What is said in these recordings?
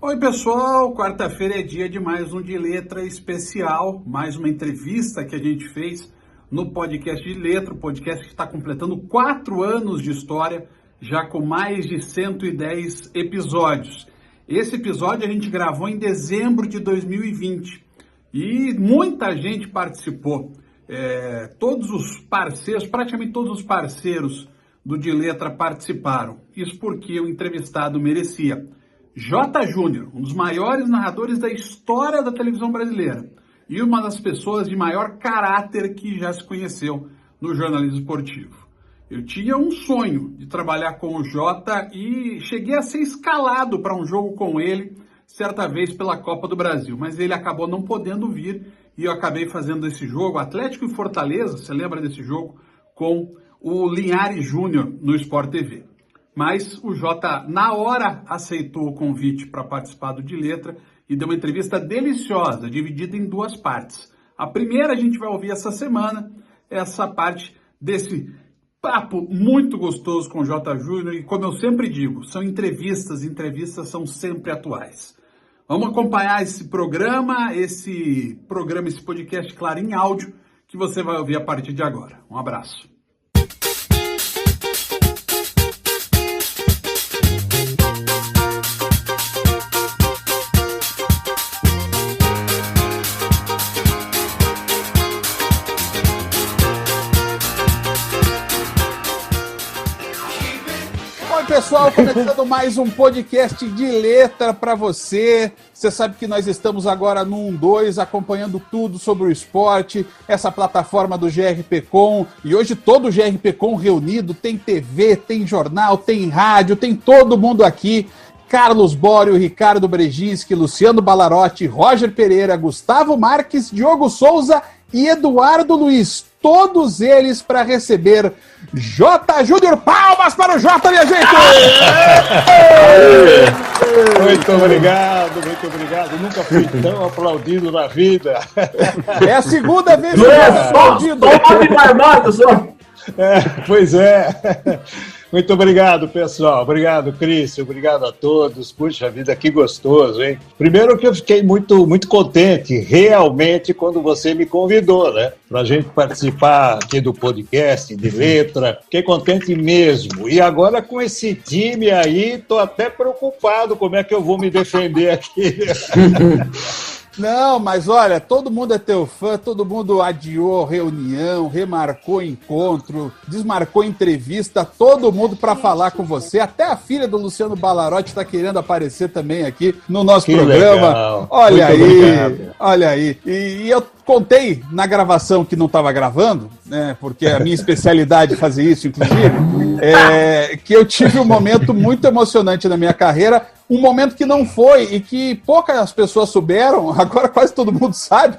Oi pessoal, quarta-feira é dia de mais um De Letra especial, mais uma entrevista que a gente fez no podcast de Letra, o podcast que está completando 4 anos de história, já com mais de 110 episódios. Esse episódio a gente gravou em dezembro de 2020 e muita gente participou. Todos os parceiros, praticamente todos os parceiros do De Letra participaram. Isso porque o entrevistado merecia. J. Júnior, um dos maiores narradores da história da televisão brasileira e uma das pessoas de maior caráter que já se conheceu no jornalismo esportivo. Eu tinha um sonho de trabalhar com o Jota e cheguei a ser escalado para um jogo com ele, certa vez pela Copa do Brasil, mas ele acabou não podendo vir e eu acabei fazendo esse jogo, Atlético e Fortaleza, você lembra desse jogo, com o Linhares Júnior no Sport TV. Mas o Jota, na hora, aceitou o convite para participar do De Letra e deu uma entrevista deliciosa, dividida em 2 partes. A primeira a gente vai ouvir essa semana, essa parte desse papo muito gostoso com o J. Júnior e, como eu sempre digo, são entrevistas são sempre atuais. Vamos acompanhar esse podcast, claro, em áudio, que você vai ouvir a partir de agora. Um abraço. Pessoal, começando mais um podcast de letra para você. Você sabe que nós estamos agora no 12, acompanhando tudo sobre o esporte, essa plataforma do GRPcom. E hoje todo o GRPcom reunido, tem TV, tem jornal, tem rádio, tem todo mundo aqui. Carlos Bório, Ricardo Brejinski, Luciano Ballarotti, Roger Pereira, Gustavo Marques, Diogo Souza e Eduardo Luiz. Todos eles para receber J. Júnior. Palmas para o Jota, minha gente! Muito obrigado. Nunca fui tão aplaudido na vida. É a segunda vez que eu sou aplaudido. Pois é. Muito obrigado, pessoal. Obrigado, Cristian. Obrigado a todos. Puxa vida, que gostoso, hein? Primeiro que eu fiquei muito contente, realmente, quando você me convidou, né? Pra gente participar aqui do podcast de letra. Fiquei contente mesmo. E agora, com esse time aí, tô até preocupado como é que eu vou me defender aqui. Não, mas olha, todo mundo é teu fã, todo mundo adiou reunião, remarcou encontro, desmarcou entrevista, todo mundo para falar com você. Até a filha do Luciano Ballarotti está querendo aparecer também aqui no nosso programa. Legal. Olha aí, obrigado. Olha aí. E eu contei na gravação que não estava gravando, né, porque a minha especialidade é fazer isso, inclusive, que eu tive um momento muito emocionante na minha carreira, um momento que não foi e que poucas pessoas souberam, agora quase todo mundo sabe,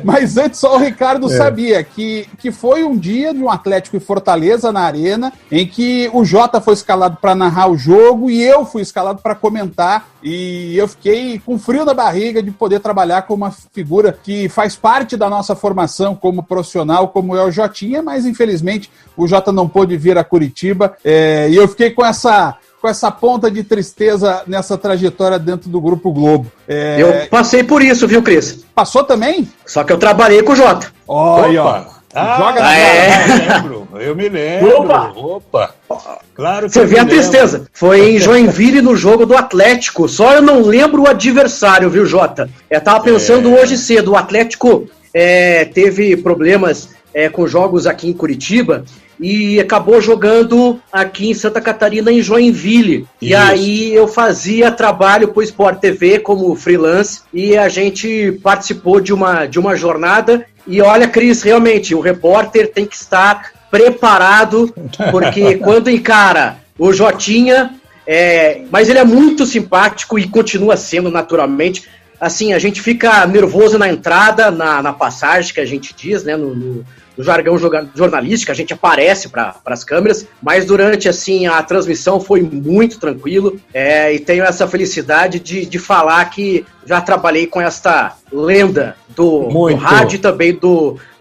mas antes só o Ricardo sabia, que foi um dia de um Atlético e Fortaleza na Arena, em que o Jota foi escalado para narrar o jogo e eu fui escalado para comentar, e eu fiquei com frio na barriga de poder trabalhar com uma figura que faz parte da nossa formação como profissional, como é o Jotinha, mas infelizmente o Jota não pôde vir a Curitiba, e eu fiquei com essa ponta de tristeza nessa trajetória dentro do Grupo Globo. Eu passei por isso, viu, Cris? Passou também? Só que eu trabalhei com o Jota. Olha, ó. Joga na eu me lembro. Opa! Claro que você vê a tristeza. Foi em Joinville no jogo do Atlético. Só eu não lembro o adversário, viu, Jota? Eu tava pensando hoje cedo. O Atlético teve problemas com jogos aqui em Curitiba e acabou jogando aqui em Santa Catarina, em Joinville. Isso. E aí eu fazia trabalho pro Sport TV como freelance e a gente participou de uma jornada. E olha, Cris, realmente, o repórter tem que estar preparado, porque quando encara o Jotinha, mas ele é muito simpático e continua sendo naturalmente. Assim, a gente fica nervoso na entrada, na passagem que a gente diz, né, no jargão jornalístico, a gente aparece para as câmeras, mas durante assim a transmissão foi muito tranquilo, e tenho essa felicidade de falar que já trabalhei com esta lenda do rádio e também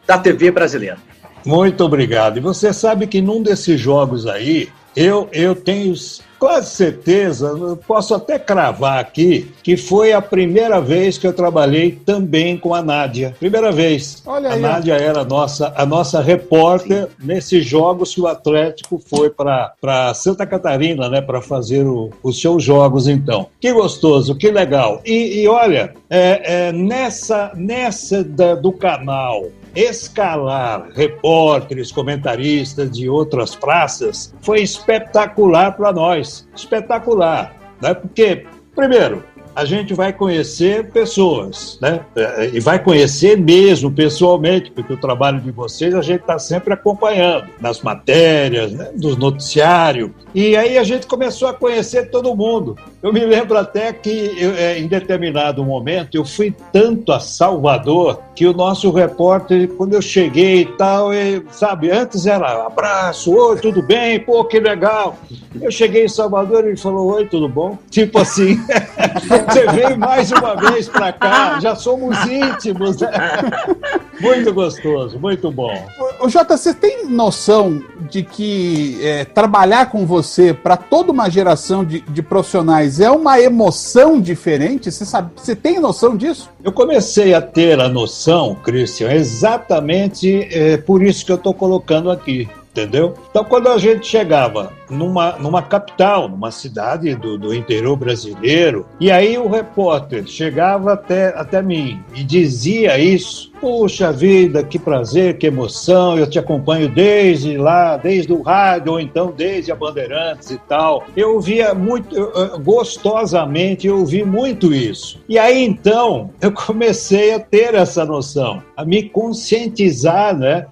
da TV brasileira. Muito obrigado. E você sabe que num desses jogos aí, eu tenho quase certeza, eu posso até cravar aqui, que foi a primeira vez que eu trabalhei também com a Nádia. Primeira vez. Olha aí, a Nádia era a nossa repórter nesses jogos que o Atlético foi para Santa Catarina, né, para fazer os seus jogos, então. Que gostoso, que legal. E olha, do canal escalar repórteres, comentaristas de outras praças foi espetacular para nós, espetacular, né? Porque, primeiro, a gente vai conhecer pessoas, né? E vai conhecer mesmo pessoalmente, porque o trabalho de vocês a gente está sempre acompanhando nas matérias, né? Dos noticiários. E aí a gente começou a conhecer todo mundo. Eu me lembro até que, em determinado momento, eu fui tanto a Salvador que o nosso repórter, quando eu cheguei e tal, sabe, antes era abraço, oi, tudo bem? Pô, que legal. Eu cheguei em Salvador e ele falou, oi, tudo bom? Tipo assim, você veio mais uma vez para cá, já somos íntimos. Né? Muito gostoso, muito bom. Ô, Jota, você tem noção de que trabalhar com você, para toda uma geração de profissionais, é uma emoção diferente? Você tem noção disso? Eu comecei a ter a noção, Christian, exatamente por isso que eu estou colocando aqui. Entendeu? Então, quando a gente chegava numa capital, numa cidade do interior brasileiro, e aí o repórter chegava até mim e dizia isso, puxa vida, que prazer, que emoção, eu te acompanho desde o rádio, ou então desde a Bandeirantes e tal. Eu ouvia muito, gostosamente, eu ouvi muito isso. E aí, então, eu comecei a ter essa noção, a me conscientizar, né,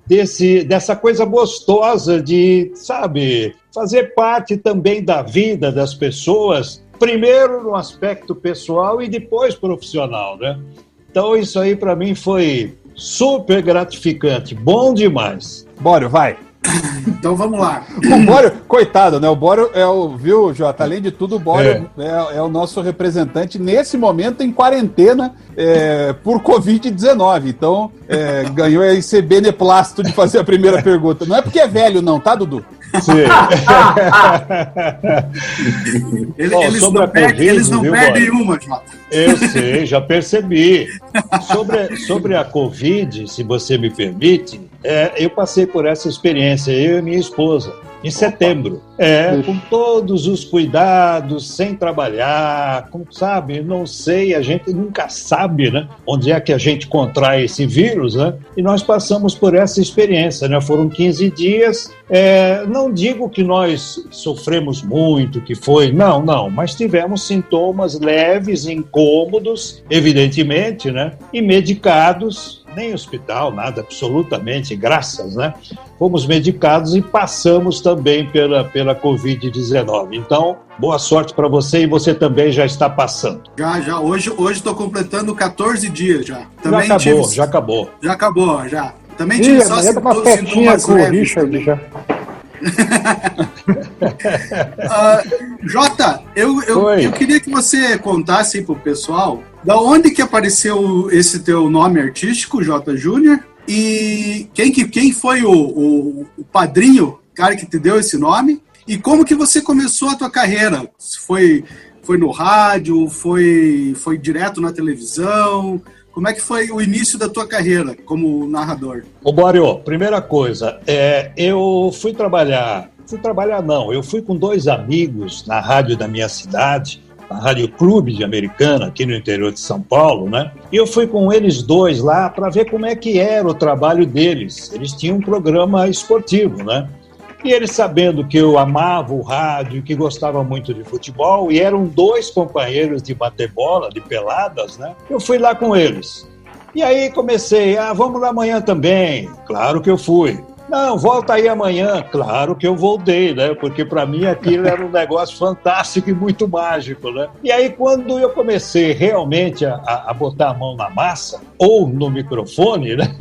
dessa coisa gostosa de, sabe, fazer parte também da vida das pessoas, primeiro no aspecto pessoal e depois profissional, né? Então isso aí para mim foi super gratificante, bom demais. Vai. Então vamos lá. O Bório, coitado, né? O Bório viu, Jota? Além de tudo, o Bório é o nosso representante nesse momento em quarentena por Covid-19. Então, ganhou esse beneplácito de fazer a primeira pergunta. Não é porque é velho, não, tá, Dudu? Sim. Eles não perdem uma, Jota. Eu sei, já percebi. Sobre a Covid, se você me permite, eu passei por essa experiência, eu e minha esposa, em setembro. Com todos os cuidados, sem trabalhar, sabe, não sei, a gente nunca sabe, né, onde é que a gente contrai esse vírus, né, e nós passamos por essa experiência, né, foram 15 dias, não digo que nós sofremos muito, que foi, não, mas tivemos sintomas leves, incômodos, evidentemente, né, e medicados, nem hospital, nada, absolutamente, graças, né? Fomos medicados e passamos também pela Covid-19. Então, boa sorte para você e você também já está passando. Já. Hoje estou completando 14 dias já. Também já acabou. Já acabou, já. Também tive só sintomas com o Richard já. Jota, eu queria que você contasse aí pro pessoal da onde que apareceu esse teu nome artístico, Jota Júnior, e quem foi o padrinho, cara que te deu esse nome, e como que você começou a tua carreira? Foi no rádio, foi direto na televisão? Como é que foi o início da tua carreira como narrador? Ô, Bório, primeira coisa, eu fui trabalhar não, eu fui com 2 amigos na rádio da minha cidade, na Rádio Clube de Americana, aqui no interior de São Paulo, né? E eu fui com eles 2 lá para ver como é que era o trabalho deles. Eles tinham um programa esportivo, né? E eles, sabendo que eu amava o rádio, que gostava muito de futebol, e eram 2 companheiros de bater bola, de peladas, né? Eu fui lá com eles. E aí comecei, vamos lá amanhã também. Claro que eu fui. Não, volta aí amanhã. Claro que eu voltei, né? Porque para mim aquilo era um negócio fantástico e muito mágico, né? E aí quando eu comecei realmente a botar a mão na massa, ou no microfone, né?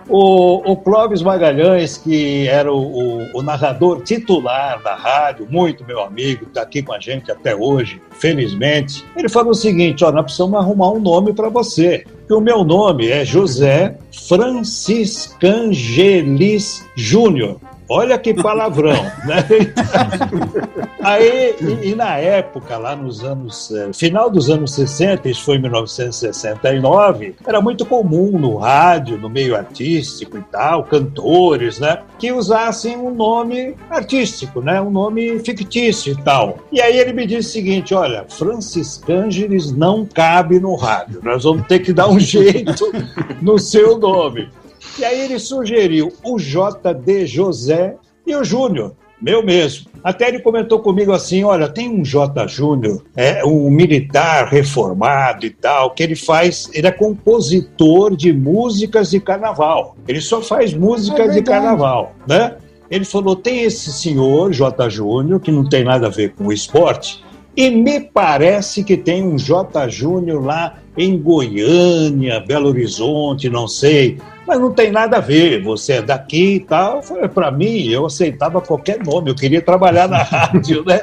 O Clóvis Magalhães, que era o narrador titular da rádio, muito meu amigo, está aqui com a gente até hoje, felizmente, ele falou o seguinte, nós precisamos arrumar um nome para você, que o meu nome é José Franciscangelis Júnior. Olha que palavrão, né? Aí, e na época, lá nos anos... final dos anos 60, isso foi em 1969, era muito comum no rádio, no meio artístico e tal, cantores, né? Que usassem um nome artístico, né? Um nome fictício e tal. E aí ele me disse o seguinte, olha, Francis Cângeles não cabe no rádio, nós vamos ter que dar um jeito no seu nome. E aí ele sugeriu o J.D. José e o Júnior, meu mesmo. Até ele comentou comigo assim, olha, tem um J. Júnior, um militar reformado e tal, que ele é compositor de músicas de carnaval. Ele só faz músicas de carnaval, né? Ele falou, tem esse senhor, J. Júnior, que não tem nada a ver com o esporte, e me parece que tem um J. Júnior lá em Goiânia, Belo Horizonte, não sei, mas não tem nada a ver, você é daqui e tal. Para mim, eu aceitava qualquer nome, eu queria trabalhar na rádio, né?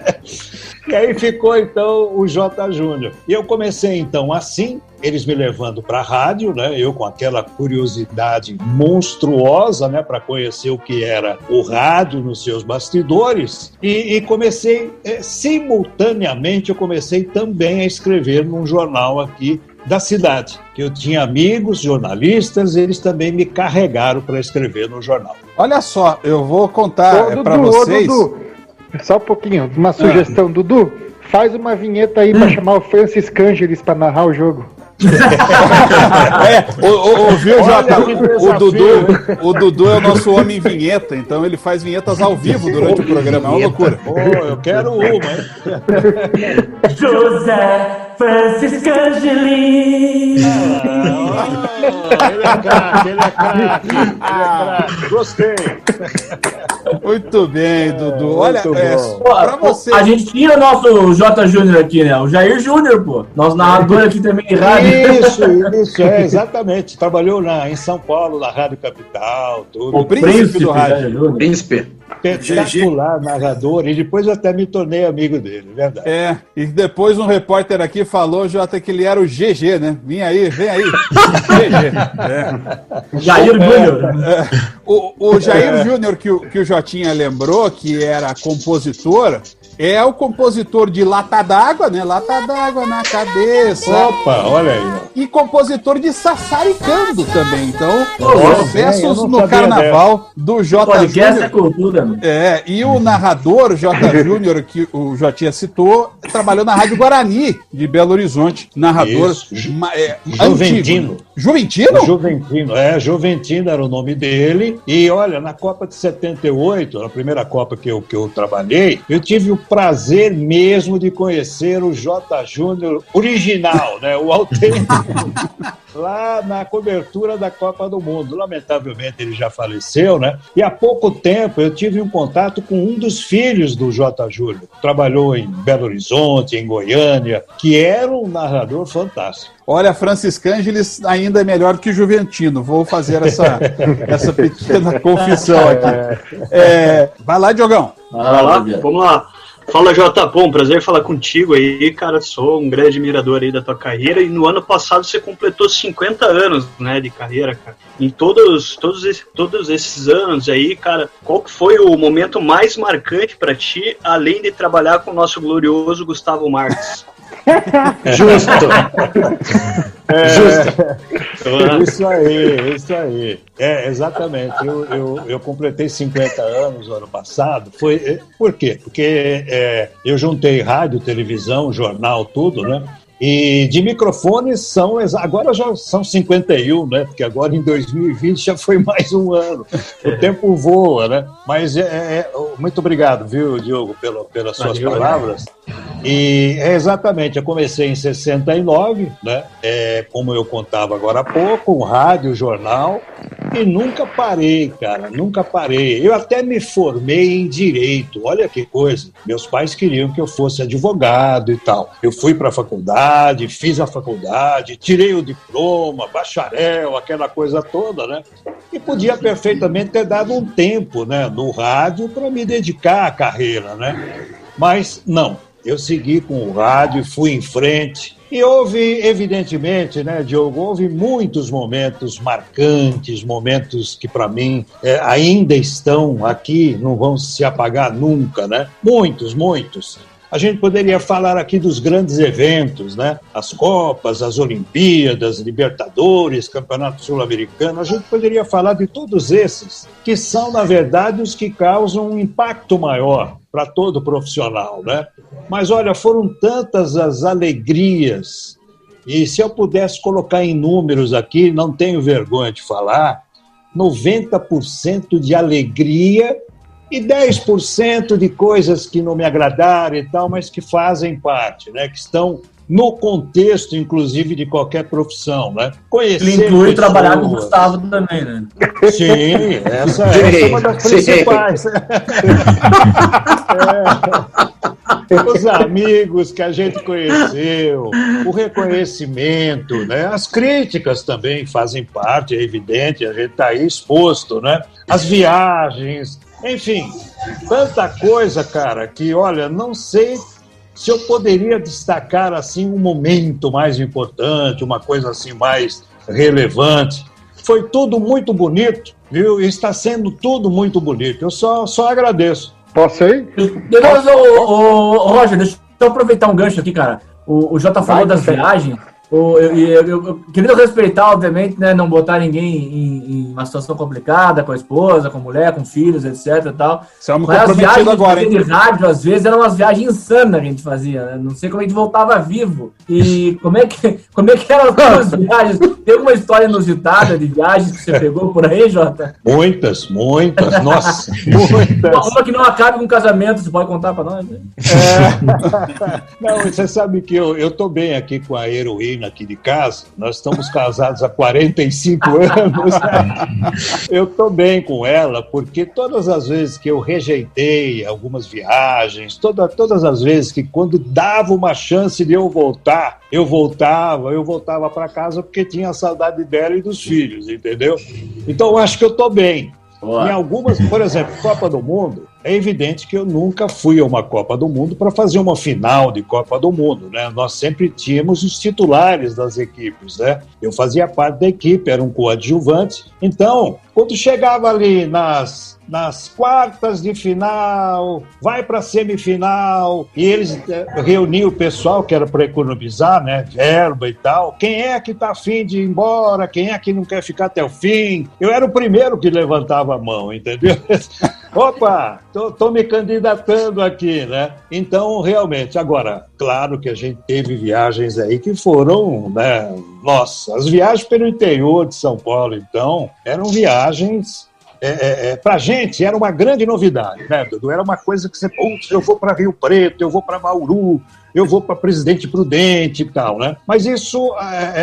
E aí ficou, então, o J. Júnior. E eu comecei, então, assim, eles me levando para a rádio, né? Eu com aquela curiosidade monstruosa, né? Para conhecer o que era o rádio nos seus bastidores. E comecei, simultaneamente, eu comecei também a escrever num jornal aqui da cidade, que eu tinha amigos jornalistas, eles também me carregaram para escrever no jornal. Olha só, eu vou contar para vocês... Dudu, só um pouquinho, uma sugestão, Dudu, faz uma vinheta aí para chamar o Francis Cângeles para narrar o jogo. Viu, Jota? O Dudu é o nosso homem vinheta, então ele faz vinhetas ao vivo durante o programa, é uma loucura. Eu quero uma, hein? José Francis Cângeles. Ele é craque, gostei. Muito bem, Dudu. Olha, pra você... A gente tinha o nosso J. Júnior aqui, né? O Jair Júnior, pô. Nosso narrador aqui também em rádio. Isso, exatamente. Trabalhou em São Paulo, na Rádio Capital, tudo. O príncipe do rádio. Príncipe. Espetacular narrador, e depois eu até me tornei amigo dele, verdade. E depois um repórter aqui falou, Jota, que ele era o GG, né? Vem aí. GG. Jair Júnior. O Jair Júnior, que o Jotinha lembrou, que era compositor, é o compositor de Lata d'Água, né? Lata d'Água na cabeça. Opa, olha aí. E compositor de Sassaricando também. Então, sucessos no sabia carnaval do J. Podcast Júnior. é cultura, mano. E o narrador, J. Júnior, que o Jotinha citou, trabalhou na Rádio Guarani, de Belo Horizonte. Narrador Juventino. Juventino? Juventino era o nome dele. E olha, na Copa de 78, na primeira Copa que eu trabalhei, eu tive o prazer mesmo de conhecer o J. Júnior original, né? O autêntico. Lá na cobertura da Copa do Mundo. Lamentavelmente ele já faleceu, né? E há pouco tempo eu tive um contato com um dos filhos do J. Júnior. Trabalhou em Belo Horizonte, em Goiânia, que era um narrador fantástico. Olha, Francis Cângeles ainda é melhor que o Juventino. Vou fazer essa pequena confissão aqui. Vai lá, Diogão. Vai lá, vamos lá. Fala, Jota, bom, prazer falar contigo aí, cara, sou um grande admirador aí da tua carreira, e no ano passado você completou 50 anos, né, de carreira, cara. Em todos esses anos aí, cara, qual que foi o momento mais marcante pra ti, além de trabalhar com o nosso glorioso Gustavo Marques? Justo. Isso aí. Exatamente. Eu completei 50 anos no ano passado. Por quê? Porque eu juntei rádio, televisão, jornal, tudo, né? E de microfones agora já são 51, né? Porque agora em 2020 já foi mais um ano. O tempo voa, né? Mas muito obrigado, viu, Diogo, pelas suas palavras. E exatamente, eu comecei em 69, né? Como eu contava agora há pouco, um rádio, jornal, e nunca parei, cara, nunca parei. Eu até me formei em Direito, olha que coisa. Meus pais queriam que eu fosse advogado e tal. Eu fui para a faculdade, fiz a faculdade, tirei o diploma, bacharel, aquela coisa toda, né? E podia perfeitamente ter dado um tempo, né, no rádio para me dedicar à carreira, né? Mas não. eu segui com o rádio, fui em frente. E houve, evidentemente, né, Diogo, houve muitos momentos marcantes, momentos que, para mim, ainda estão aqui, não vão se apagar nunca, né? Muitos, muitos. A gente poderia falar aqui dos grandes eventos, né? As Copas, as Olimpíadas, Libertadores, Campeonato Sul-Americano. A gente poderia falar de todos esses, que são, na verdade, os que causam um impacto maior para todo profissional, né? Mas, olha, foram tantas as alegrias, e se eu pudesse colocar em números aqui, não tenho vergonha de falar, 90% de alegria e 10% de coisas que não me agradaram e tal, mas que fazem parte, né? Que estão no contexto, inclusive, de qualquer profissão, né? Conhecer ele inclui trabalhar com o Gustavo também, né? Sim, essa é uma das principais. Os amigos que a gente conheceu, o reconhecimento, né? As críticas também fazem parte, é evidente, a gente está aí exposto, né? As viagens, enfim, tanta coisa, cara, que, olha, não sei se eu poderia destacar, assim, um momento mais importante, uma coisa, assim, mais relevante. Foi tudo muito bonito, viu? E está sendo tudo muito bonito. Eu só agradeço. Posso ir? Roger, deixa eu aproveitar um gancho aqui, cara. O Jota falou das viagens. Eu queria respeitar, obviamente, né, não botar ninguém em uma situação complicada, com a esposa, com a mulher, com filhos, etc e tal. Mas as viagens agora, de rádio, às vezes, eram umas viagens insanas que a gente fazia, né? Não sei como a gente voltava vivo. E como é que eram as viagens? Tem alguma história inusitada de viagens que você pegou por aí, Jota? Muitas, nossa, muitas. Uma que não acabe com casamento, você pode contar pra nós? Né? Não, você sabe que eu tô bem aqui com a heroína aqui de casa, nós estamos casados há 45 anos, eu estou bem com ela, porque todas as vezes que eu rejeitei algumas viagens, todas as vezes que quando dava uma chance de eu voltar, eu voltava para casa porque tinha saudade dela e dos filhos, entendeu? Então eu acho que eu estou bem. Boa. Em algumas, por exemplo, Copa do Mundo, é evidente que eu nunca fui a uma Copa do Mundo para fazer uma final de Copa do Mundo, né? Nós sempre tínhamos os titulares das equipes, né? Eu fazia parte da equipe, era um coadjuvante. Então, quando chegava ali nas quartas de final, vai para a semifinal, e eles reuniam o pessoal, que era para economizar, né, verba e tal. Quem é que está afim de ir embora? Quem é que não quer ficar até o fim? Eu era o primeiro que levantava a mão, entendeu? Opa, tô me candidatando aqui, né? Então, realmente, agora, claro que a gente teve viagens aí que foram, né? Nossa, as viagens pelo interior de São Paulo, então, eram viagens... pra gente era uma grande novidade, né, Dudu? Era uma coisa que você, eu vou para Rio Preto, eu vou para Bauru, eu vou para Presidente Prudente e tal, né? Mas isso,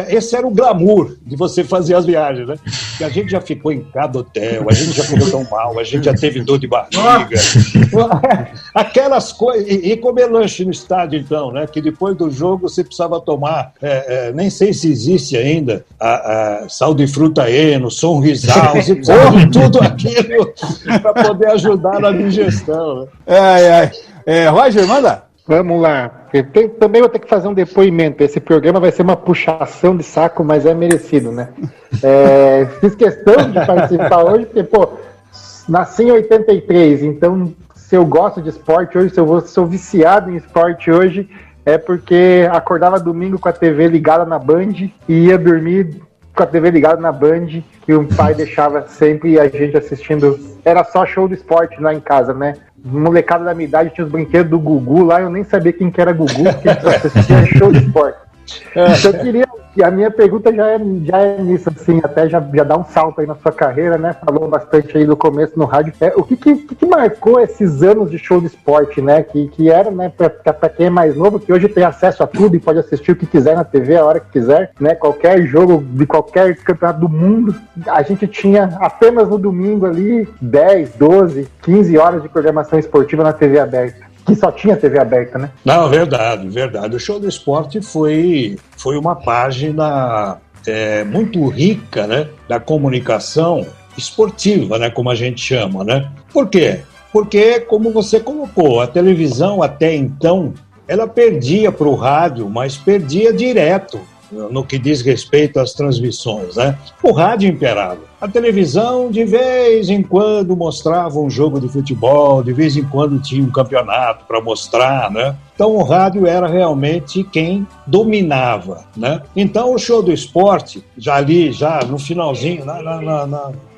esse era o glamour de você fazer as viagens, né? Que a gente já ficou em cada hotel, a gente já ficou tão mal, a gente já teve dor de barriga. Aquelas coisas. E comer lanche no estádio, então, né? Que depois do jogo você precisava tomar, nem sei se existe ainda, sal de fruta eno, sonrisal, você precisava de tudo aquilo para poder ajudar na digestão, né? Roger, manda! Vamos lá. Também vou ter que fazer um depoimento. Esse programa vai ser uma puxação de saco, mas é merecido, né? Fiz questão de participar hoje, porque, nasci em 83, então se eu gosto de esporte hoje, se eu sou viciado em esporte hoje, é porque acordava domingo com a TV ligada na Band e ia dormir com a TV ligada na Band, que o pai deixava sempre a gente assistindo. Era só show do esporte lá em casa, né? Molecada da minha idade tinha os brinquedos do Gugu lá, eu nem sabia quem que era Gugu, porque assistia show de esporte. Eu queria, a minha pergunta já é nisso, assim, até já dá um salto aí na sua carreira, né? Falou bastante aí do começo no rádio. O que marcou esses anos de show de esporte, né? Que era, né, pra quem é mais novo, que hoje tem acesso a tudo e pode assistir o que quiser na TV, a hora que quiser, né? Qualquer jogo de qualquer campeonato do mundo, a gente tinha apenas no domingo ali 10, 12, 15 horas de programação esportiva na TV aberta. Que só tinha TV aberta, né? Não, verdade. O Show do Esporte foi uma página muito rica, né, da comunicação esportiva, né, como a gente chama, né? Por quê? Porque, como você colocou, a televisão até então ela perdia para o rádio, mas perdia direto no que diz respeito às transmissões, né? O rádio imperava. A televisão, de vez em quando, mostrava um jogo de futebol, de vez em quando tinha um campeonato para mostrar, né? Então, o rádio era realmente quem dominava, né? Então, o Show do Esporte, já no finalzinho,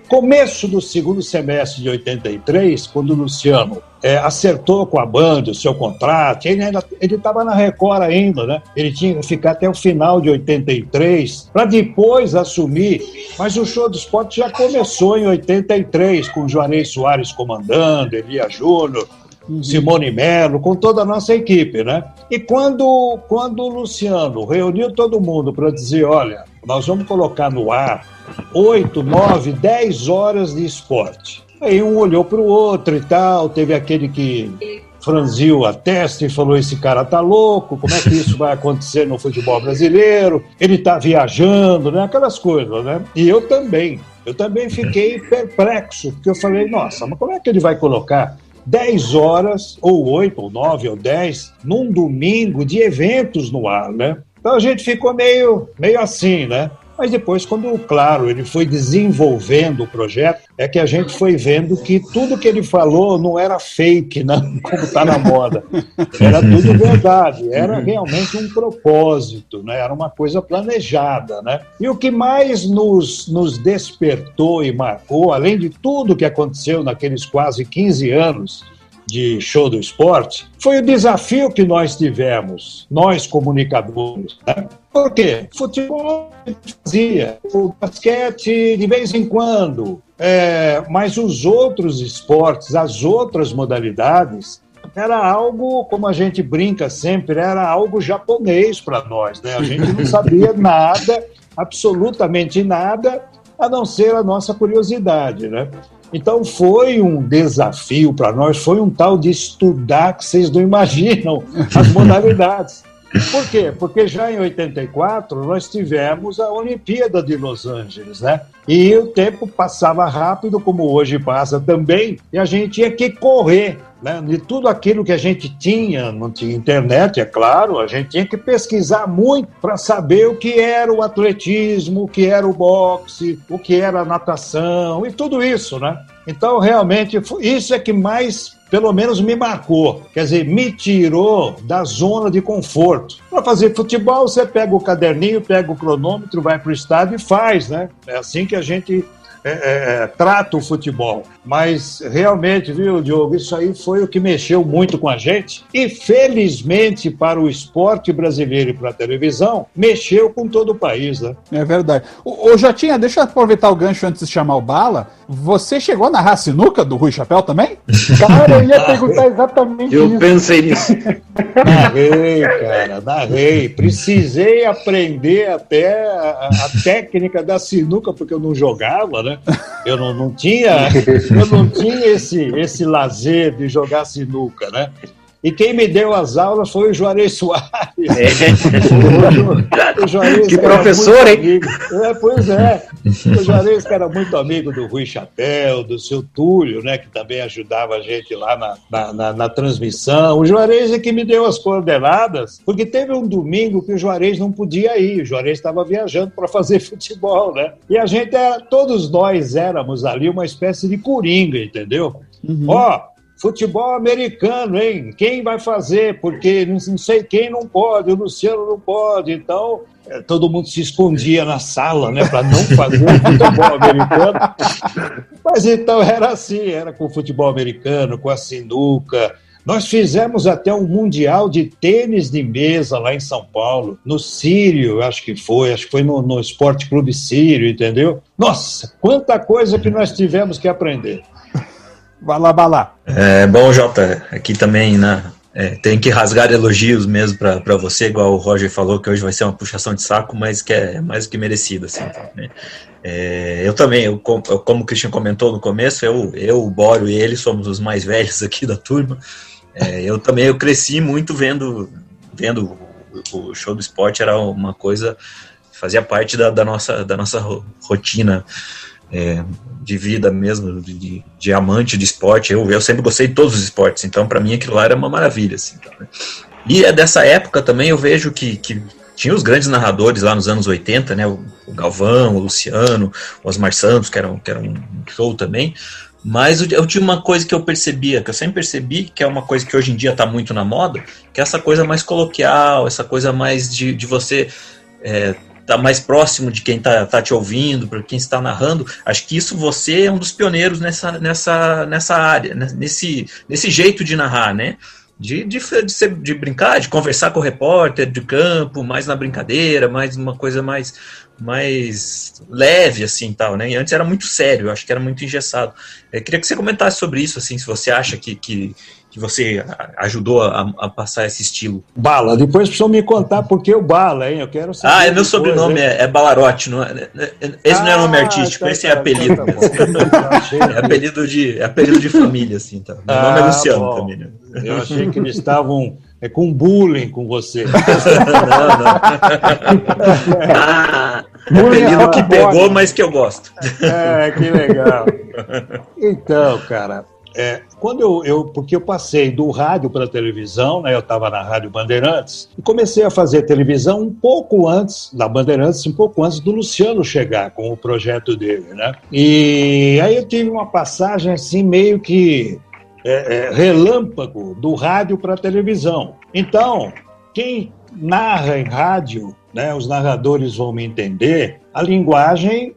começo do segundo semestre de 83, quando o Luciano acertou com a Band o seu contrato, ele estava na Record ainda, né? Ele tinha que ficar até o final de 83 para depois assumir, mas o Show do Esporte já começou em 83, com o Juarez Soares comandando, Elia Júnior, Simone Melo, com toda a nossa equipe, né? E quando o Luciano reuniu todo mundo para dizer, olha, nós vamos colocar no ar 8, 9, 10 horas de esporte. Aí um olhou para o outro e tal, teve aquele que franziu a testa e falou, esse cara tá louco, como é que isso vai acontecer no futebol brasileiro? Ele tá viajando, né? Aquelas coisas, né? E eu também fiquei perplexo, porque eu falei, nossa, mas como é que ele vai colocar 10 horas, ou 8, ou 9, ou 10, num domingo de eventos no ar, né? Então a gente ficou meio assim, né? Mas depois, quando, claro, ele foi desenvolvendo o projeto, é que a gente foi vendo que tudo que ele falou não era fake, não, como está na moda. Era tudo verdade, era realmente um propósito, né? Era uma coisa planejada, né? E o que mais nos despertou e marcou, além de tudo que aconteceu naqueles quase 15 anos de Show do Esporte, foi o desafio que nós tivemos, nós comunicadores, né? Por quê? Futebol fazia, o basquete de vez em quando, mas os outros esportes, as outras modalidades, era algo, como a gente brinca sempre, era algo japonês para nós, né? A gente não sabia nada, absolutamente nada, a não ser a nossa curiosidade, né? Então foi um desafio para nós, foi um tal de estudar que vocês não imaginam as modalidades. Por quê? Porque já em 84 nós tivemos a Olimpíada de Los Angeles, né? E o tempo passava rápido, como hoje passa também, e a gente tinha que correr, né? De tudo aquilo que a gente tinha, não tinha internet, é claro, a gente tinha que pesquisar muito para saber o que era o atletismo, o que era o boxe, o que era a natação e tudo isso, né? Então, realmente, isso é que mais, pelo menos, me marcou. Quer dizer, me tirou da zona de conforto. Para fazer futebol, você pega o caderninho, pega o cronômetro, vai para o estádio e faz, né? É assim que a gente trata o futebol. Mas, realmente, viu, Diogo, isso aí foi o que mexeu muito com a gente e, felizmente, para o esporte brasileiro e para a televisão, mexeu com todo o país, né? É verdade. Ô, Jotinha, deixa eu aproveitar o gancho antes de chamar o Bala. Você chegou a narrar sinuca do Rui Chapéu também? Cara, eu ia perguntar exatamente isso. Eu pensei nisso. Narrei. Precisei aprender até a técnica da sinuca, porque eu não jogava, né? Eu não tinha esse lazer de jogar sinuca, né? E quem me deu as aulas foi o Juarez Soares. O Juarez, que professor, hein? Pois é. O Juarez, que era muito amigo do Rui Chapéu, do seu Túlio, né, que também ajudava a gente lá na transmissão. O Juarez é que me deu as coordenadas, porque teve um domingo que o Juarez não podia ir. O Juarez estava viajando para fazer futebol, né? E a gente, todos nós éramos ali uma espécie de coringa, entendeu? Futebol americano, hein? Quem vai fazer? Porque não sei quem não pode, o Luciano não pode. Então, todo mundo se escondia na sala, né? Para não fazer futebol americano. Mas então era assim, era com o futebol americano, com a sinuca. Nós fizemos até um mundial de tênis de mesa lá em São Paulo, no Sírio, acho que foi no Esporte Clube Sírio, entendeu? Nossa, quanta coisa que nós tivemos que aprender. Vai lá. Bom, Jota, aqui também, né? Tem que rasgar elogios mesmo para você, igual o Roger falou, que hoje vai ser uma puxação de saco, mas que é mais do que merecido, assim, né? Eu também, como o Christian comentou no começo, o Bório e ele somos os mais velhos aqui da turma. Eu cresci muito vendo o Show do Esporte, era uma coisa, fazia parte da nossa rotina de vida mesmo, de amante de esporte. Eu sempre gostei de todos os esportes, então para mim aquilo lá era uma maravilha, assim, então, né? E é dessa época também eu vejo que tinha os grandes narradores lá nos anos 80, né? O Galvão, o Luciano, o Osmar Santos, que era um show também. Mas eu tinha uma coisa que eu percebia, que eu sempre percebi, que é uma coisa que hoje em dia está muito na moda, que é essa coisa mais coloquial, essa coisa mais de você tá mais próximo de quem tá te ouvindo, para quem está narrando. Acho que isso você é um dos pioneiros nessa área, nesse jeito de narrar, né? De brincar, de conversar com o repórter de campo, mais na brincadeira, mais uma coisa mais leve, assim, tal, né? E antes era muito sério, eu acho que era muito engessado. Eu queria que você comentasse sobre isso, assim, se você acha que você ajudou a passar esse estilo. Bala, depois precisam me contar por que o Bala, hein? Eu quero saber. Meu sobrenome é Balarotti, não é? Esse não é nome artístico, esse é apelido. É apelido de família, assim, tá? Meu nome é Luciano também, né? Eu achei que eles estavam com bullying com você. Não. Apelido que pegou, mas que eu gosto. Que legal. Então, cara, porque eu passei do rádio para a televisão, né? Eu estava na Rádio Bandeirantes e comecei a fazer televisão um pouco antes da Bandeirantes, um pouco antes do Luciano chegar com o projeto dele, né? E aí eu tive uma passagem assim meio que relâmpago do rádio para a televisão. Então, quem narra em rádio, né? Os narradores vão me entender, a linguagem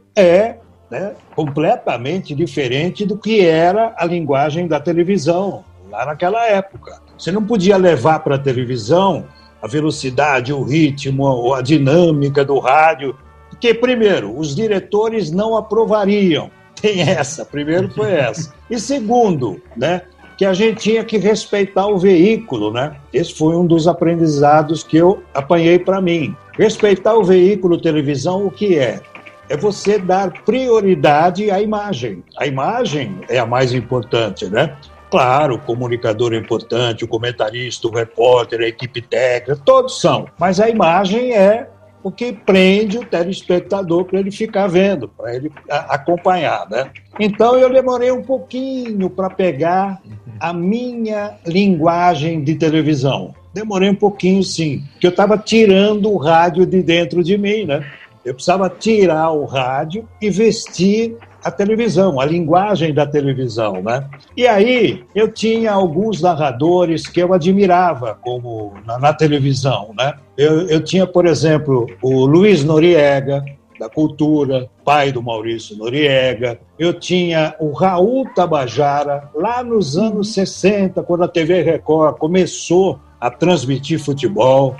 completamente diferente do que era a linguagem da televisão, lá naquela época. Você não podia levar para a televisão a velocidade, o ritmo, a dinâmica do rádio, porque, primeiro, os diretores não aprovariam. Tem essa, primeiro foi essa. E segundo, né, que a gente tinha que respeitar o veículo, né? Esse foi um dos aprendizados que eu apanhei para mim. Respeitar o veículo televisão, o que é? É você dar prioridade à imagem. A imagem é a mais importante, né? Claro, o comunicador é importante, o comentarista, o repórter, a equipe técnica, todos são. Mas a imagem é o que prende o telespectador para ele ficar vendo, para ele acompanhar, né? Então eu demorei um pouquinho para pegar a minha linguagem de televisão. Demorei um pouquinho, sim, porque eu estava tirando o rádio de dentro de mim, né? Eu precisava tirar o rádio e vestir a televisão, a linguagem da televisão, né? E aí eu tinha alguns narradores que eu admirava como na televisão, né? Eu tinha, por exemplo, o Luiz Noriega, da Cultura, pai do Maurício Noriega. Eu tinha o Raul Tabajara, lá nos anos 60, quando a TV Record começou a transmitir futebol.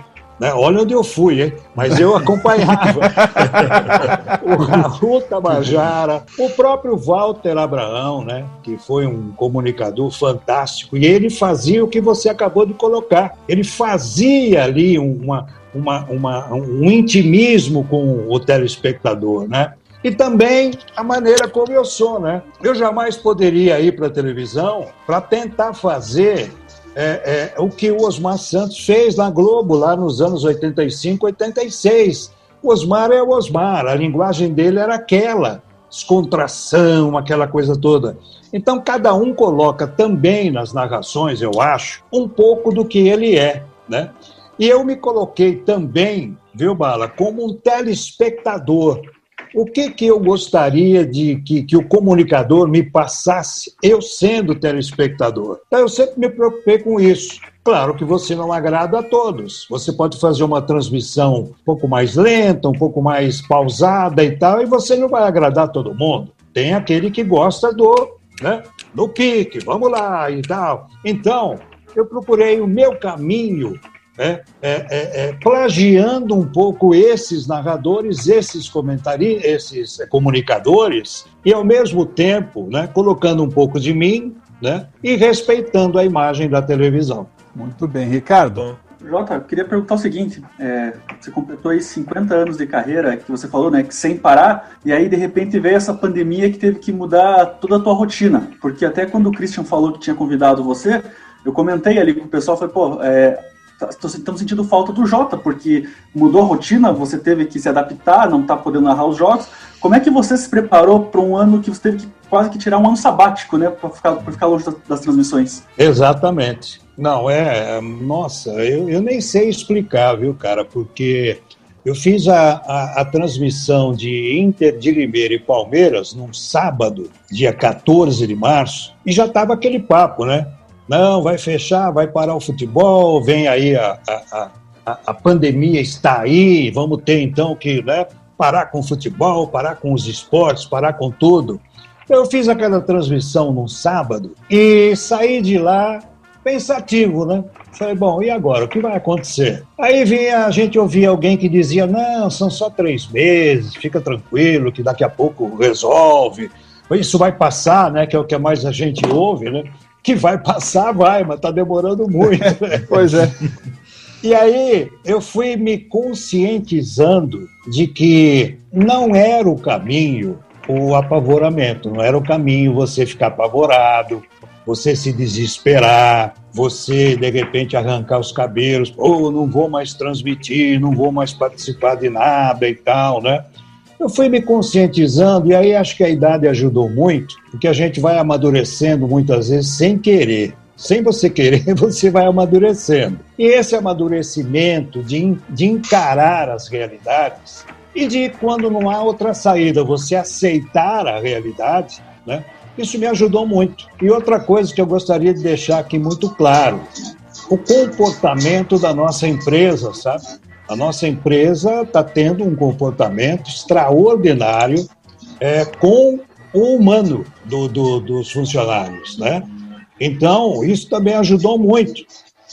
Olha onde eu fui, hein? Mas eu acompanhava o Raul Tabajara, o próprio Walter Abraão, né? Que foi um comunicador fantástico, e ele fazia o que você acabou de colocar. Ele fazia ali um intimismo com o telespectador, né? E também a maneira como eu sou, né? Eu jamais poderia ir para a televisão para tentar fazer o que o Osmar Santos fez na Globo, lá nos anos 85, 86. O Osmar é o Osmar, a linguagem dele era aquela, descontração, aquela coisa toda. Então, cada um coloca também nas narrações, eu acho, um pouco do que ele é, né? E eu me coloquei também, viu, Bala, como um telespectador. O que eu gostaria de que o comunicador me passasse, eu sendo telespectador? Então, eu sempre me preocupei com isso. Claro que você não agrada a todos. Você pode fazer uma transmissão um pouco mais lenta, um pouco mais pausada e tal, e você não vai agradar todo mundo. Tem aquele que gosta do kick, vamos lá e tal. Então, eu procurei o meu caminho, plagiando um pouco esses narradores, esses comunicadores, e ao mesmo tempo, né, colocando um pouco de mim, né, e respeitando a imagem da televisão. Muito bem, Ricardo. Jota, eu queria perguntar o seguinte, você completou aí 50 anos de carreira, que você falou, né, que sem parar, e aí de repente veio essa pandemia que teve que mudar toda a tua rotina, porque até quando o Christian falou que tinha convidado você, eu comentei ali com o pessoal, falei, estamos sentindo falta do Jota, porque mudou a rotina, você teve que se adaptar, não está podendo narrar os jogos. Como é que você se preparou para um ano que você teve que quase que tirar um ano sabático, né, para ficar longe das transmissões? Exatamente. Não, nossa, eu nem sei explicar, viu, cara, porque eu fiz a transmissão de Inter de Limeira e Palmeiras num sábado, dia 14 de março, e já estava aquele papo, né? Não, vai fechar, vai parar o futebol, vem aí a pandemia está aí, vamos ter então que, né, parar com o futebol, parar com os esportes, parar com tudo. Eu fiz aquela transmissão num sábado e saí de lá pensativo, né? Falei, bom, e agora? O que vai acontecer? Aí a gente ouvia alguém que dizia, não, são só 3 meses, fica tranquilo, que daqui a pouco resolve. Isso vai passar, né? Que é o que mais a gente ouve, né? Que vai passar, vai, mas tá demorando muito. Né? Pois é. E aí eu fui me conscientizando de que não era o caminho o apavoramento, não era o caminho você ficar apavorado, você se desesperar, você, de repente, arrancar os cabelos, não vou mais transmitir, não vou mais participar de nada e tal, né? Eu fui me conscientizando e aí acho que a idade ajudou muito, porque a gente vai amadurecendo muitas vezes sem querer. Sem você querer, você vai amadurecendo. E esse amadurecimento de encarar as realidades e de, quando não há outra saída, você aceitar a realidade, né? Isso me ajudou muito. E outra coisa que eu gostaria de deixar aqui muito claro, o comportamento da nossa empresa, sabe? A nossa empresa está tendo um comportamento extraordinário com o humano dos funcionários, né? Então, isso também ajudou muito,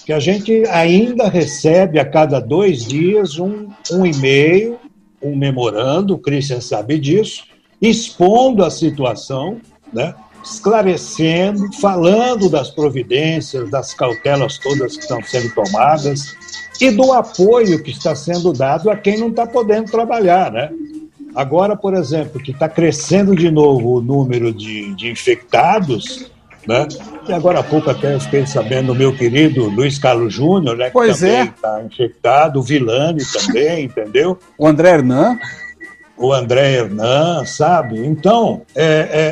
que a gente ainda recebe a cada 2 dias um e-mail, um memorando, o Christian sabe disso, expondo a situação, né? Esclarecendo, falando das providências, das cautelas todas que estão sendo tomadas e do apoio que está sendo dado a quem não está podendo trabalhar, né? Agora, por exemplo, que está crescendo de novo o número de infectados, né? E agora há pouco até eu fiquei sabendo do meu querido Luiz Carlos Júnior, né? Que pois também está infectado, o Vilani também, entendeu? O André Hernan. O André Hernan, sabe? Então,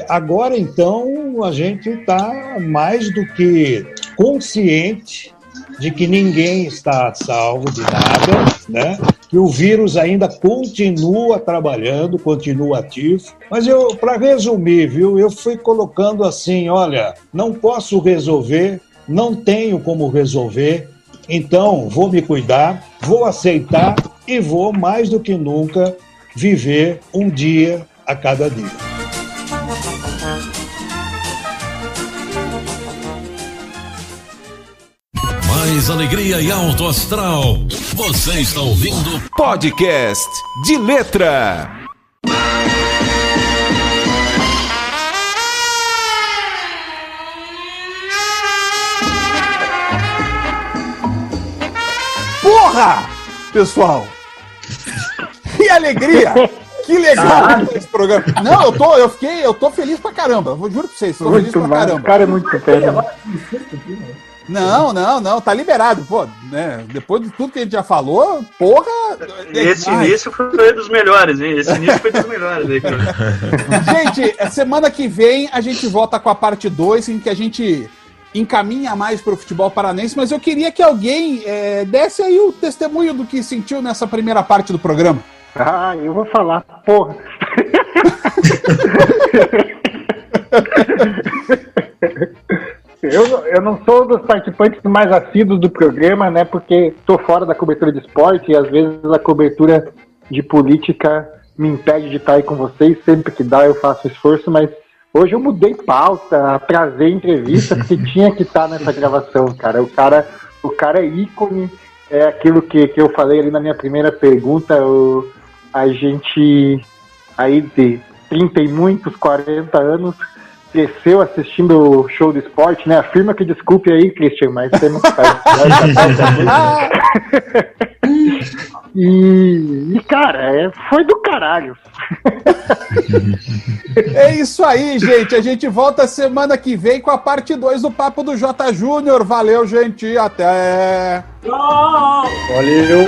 agora então a gente está mais do que consciente de que ninguém está a salvo de nada, né? Que o vírus ainda continua trabalhando, continua ativo. Mas para resumir, viu, eu fui colocando assim, olha, não posso resolver, não tenho como resolver, então vou me cuidar, vou aceitar e vou, mais do que nunca, viver um dia a cada dia. Mais alegria e alto astral. Você está ouvindo Podcast de Letra. Porra! Pessoal! Que alegria! Que legal esse programa. Não, eu tô feliz pra caramba. Vou juro pra vocês, tô feliz pra caramba. O cara é muito feliz. Não, tá liberado, pô, né? Depois de tudo que a gente já falou, porra. Esse início foi dos melhores, hein? Esse início foi dos melhores aí, cara. Gente, semana que vem a gente volta com a parte 2, em que a gente encaminha mais pro futebol paranense, mas eu queria que alguém desse aí o testemunho do que sentiu nessa primeira parte do programa. Ah, eu vou falar, porra. Eu não sou dos participantes mais assíduos do programa, né? Porque estou fora da cobertura de esporte e às vezes a cobertura de política me impede de estar aí com vocês. Sempre que dá eu faço esforço, mas hoje eu mudei pauta, atrasei entrevista porque tinha que estar nessa gravação, cara. O cara é ícone, é aquilo que eu falei ali na minha primeira pergunta. A gente aí de 30 e muitos, 40 anos, cresceu assistindo o show do esporte, né? Afirma que desculpe aí, Christian, mas você não sabe. E cara, foi do caralho. É isso aí, gente. A gente volta semana que vem com a parte 2 do Papo do J. Júnior. Valeu, gente. Até. Valeu.